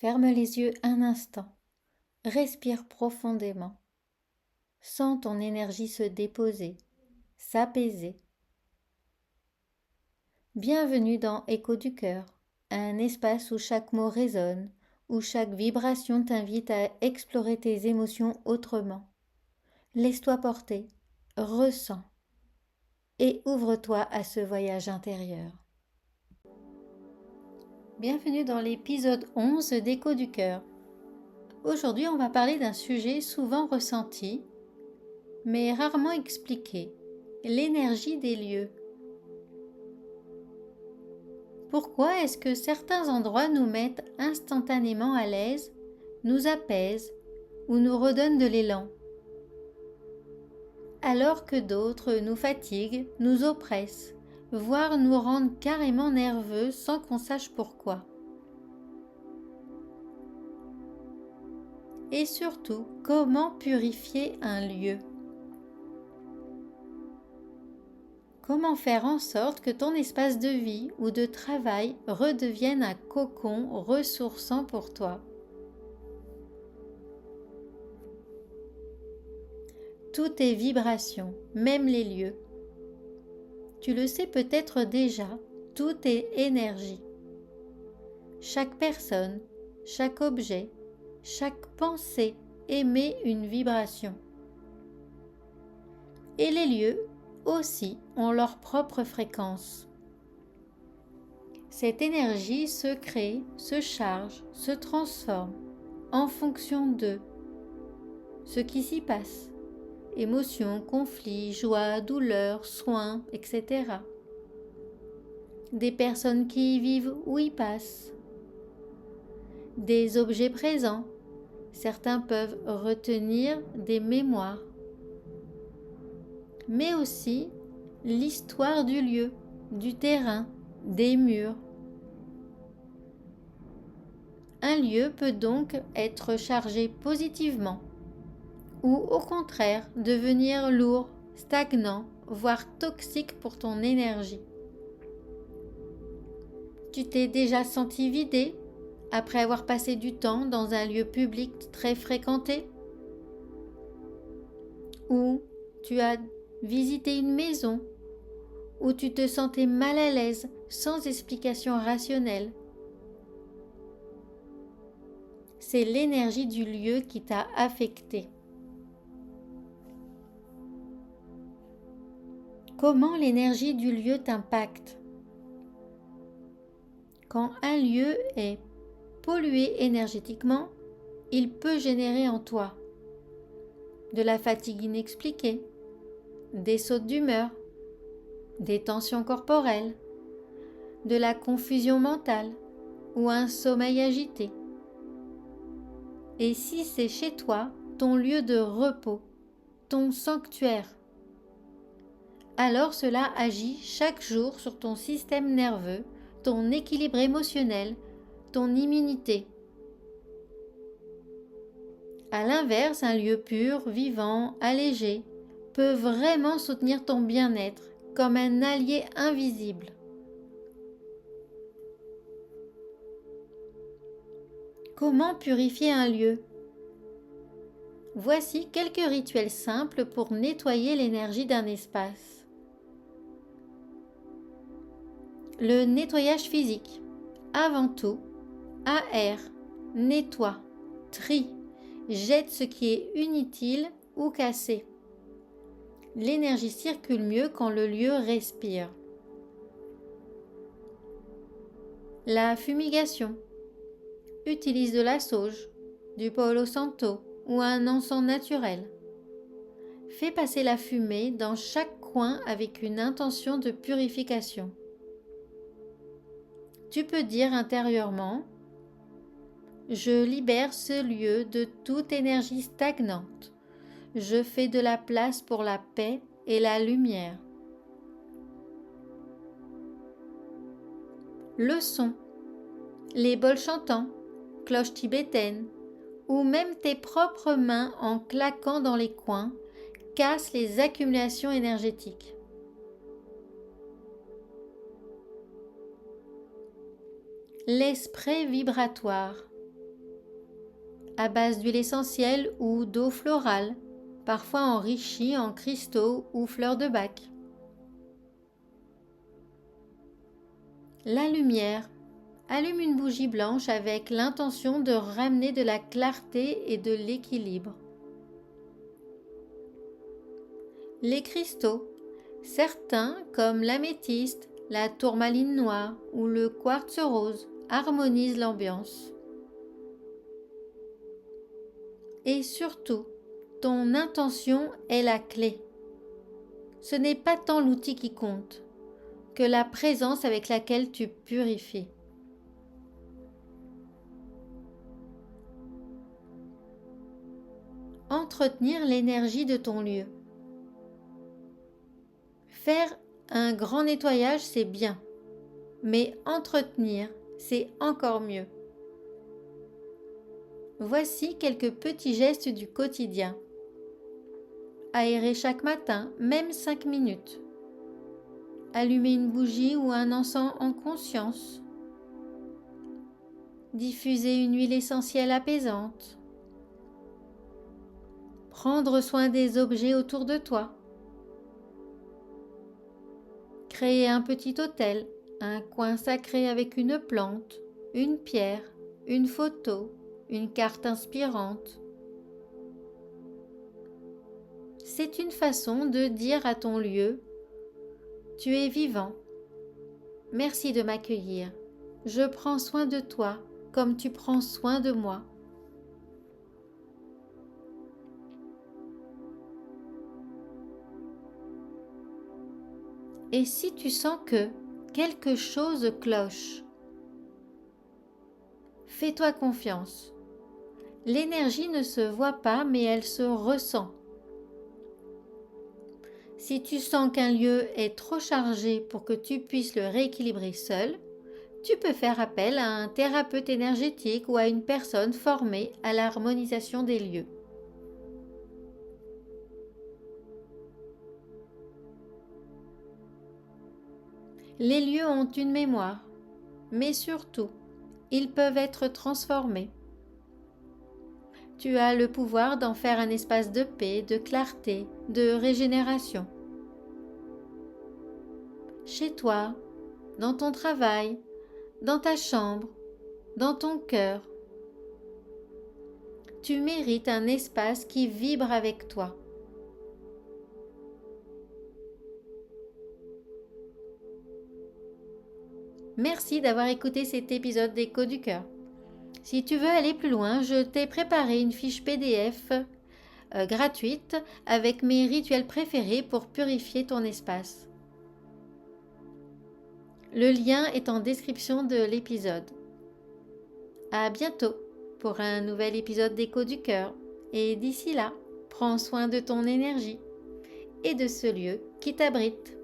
Ferme les yeux un instant, respire profondément. Sens ton énergie se déposer, s'apaiser. Bienvenue dans Écho du cœur, un espace où chaque mot résonne, où chaque vibration t'invite à explorer tes émotions autrement. Laisse-toi porter, ressens et ouvre-toi à ce voyage intérieur. Bienvenue dans l'épisode 11 d'Écho du cœur. Aujourd'hui, on va parler d'un sujet souvent ressenti, mais rarement expliqué, l'énergie des lieux. Pourquoi est-ce que certains endroits nous mettent instantanément à l'aise, nous apaisent ou nous redonnent de l'élan, alors que d'autres nous fatiguent, nous oppressent, voire nous rendent carrément nerveux sans qu'on sache pourquoi? Et surtout, comment purifier un lieu? Comment faire en sorte que ton espace de vie ou de travail redevienne un cocon ressourçant pour toi? Tout est vibration, même les lieux. Tu le sais peut-être déjà, tout est énergie. Chaque personne, chaque objet, chaque pensée émet une vibration. Et les lieux aussi ont leur propre fréquence. Cette énergie se crée, se charge, se transforme en fonction de ce qui s'y passe. Émotions, conflits, joie, douleur, soins, etc. Des personnes qui y vivent ou y passent. Des objets présents. Certains peuvent retenir des mémoires. Mais aussi l'histoire du lieu, du terrain, des murs. Un lieu peut donc être chargé positivement ou au contraire devenir lourd, stagnant, voire toxique pour ton énergie. Tu t'es déjà senti vidé après avoir passé du temps dans un lieu public très fréquenté? Ou tu as visité une maison où tu te sentais mal à l'aise sans explication rationnelle? C'est l'énergie du lieu qui t'a affecté. Comment l'énergie du lieu t'impacte? Quand un lieu est pollué énergétiquement, il peut générer en toi de la fatigue inexpliquée, des sautes d'humeur, des tensions corporelles, de la confusion mentale ou un sommeil agité. Et si c'est chez toi, ton lieu de repos, ton sanctuaire, alors cela agit chaque jour sur ton système nerveux, ton équilibre émotionnel, ton immunité. À l'inverse, un lieu pur, vivant, allégé, peut vraiment soutenir ton bien-être comme un allié invisible. Comment purifier un lieu? Voici quelques rituels simples pour nettoyer l'énergie d'un espace. Le nettoyage physique. Avant tout, aère, nettoie, trie, jette ce qui est inutile ou cassé. L'énergie circule mieux quand le lieu respire. La fumigation. Utilise de la sauge, du Palo Santo ou un encens naturel. Fais passer la fumée dans chaque coin avec une intention de purification. Tu peux dire intérieurement: je libère ce lieu de toute énergie stagnante. Je fais de la place pour la paix et la lumière. Le son. Les bols chantants, cloches tibétaines, ou même tes propres mains en claquant dans les coins, cassent les accumulations énergétiques. Les sprays vibratoires. à base d'huile essentielle ou d'eau florale, parfois enrichie en cristaux ou fleurs de bac. La lumière. Allume une bougie blanche avec l'intention de ramener de la clarté et de l'équilibre. Les cristaux. Certains, comme l'améthyste, la tourmaline noire ou le quartz rose, harmonisent l'ambiance. Et surtout, ton intention est la clé. Ce n'est pas tant l'outil qui compte, que la présence avec laquelle tu purifies. Entretenir l'énergie de ton lieu. Faire un grand nettoyage, c'est bien, mais entretenir, c'est encore mieux. Voici quelques petits gestes du quotidien. Aérer chaque matin, même 5 minutes. Allumer une bougie ou un encens en conscience. Diffuser une huile essentielle apaisante. Prendre soin des objets autour de toi. Créer un petit hôtel, un coin sacré avec une plante, une pierre, une photo, une carte inspirante. C'est une façon de dire à ton lieu « Tu es vivant. Merci de m'accueillir. Je prends soin de toi comme tu prends soin de moi. » Et si tu sens que quelque chose cloche, fais-toi confiance. L'énergie ne se voit pas, mais elle se ressent. Si tu sens qu'un lieu est trop chargé pour que tu puisses le rééquilibrer seul, tu peux faire appel à un thérapeute énergétique ou à une personne formée à l'harmonisation des lieux. Les lieux ont une mémoire, mais surtout, ils peuvent être transformés. Tu as le pouvoir d'en faire un espace de paix, de clarté, de régénération. Chez toi, dans ton travail, dans ta chambre, dans ton cœur. Tu mérites un espace qui vibre avec toi. Merci d'avoir écouté cet épisode d'Écho du Cœur. Si tu veux aller plus loin, je t'ai préparé une fiche PDF gratuite avec mes rituels préférés pour purifier ton espace. Le lien est en description de l'épisode. À bientôt pour un nouvel épisode d'Écho du Cœur. Et d'ici là, prends soin de ton énergie et de ce lieu qui t'abrite.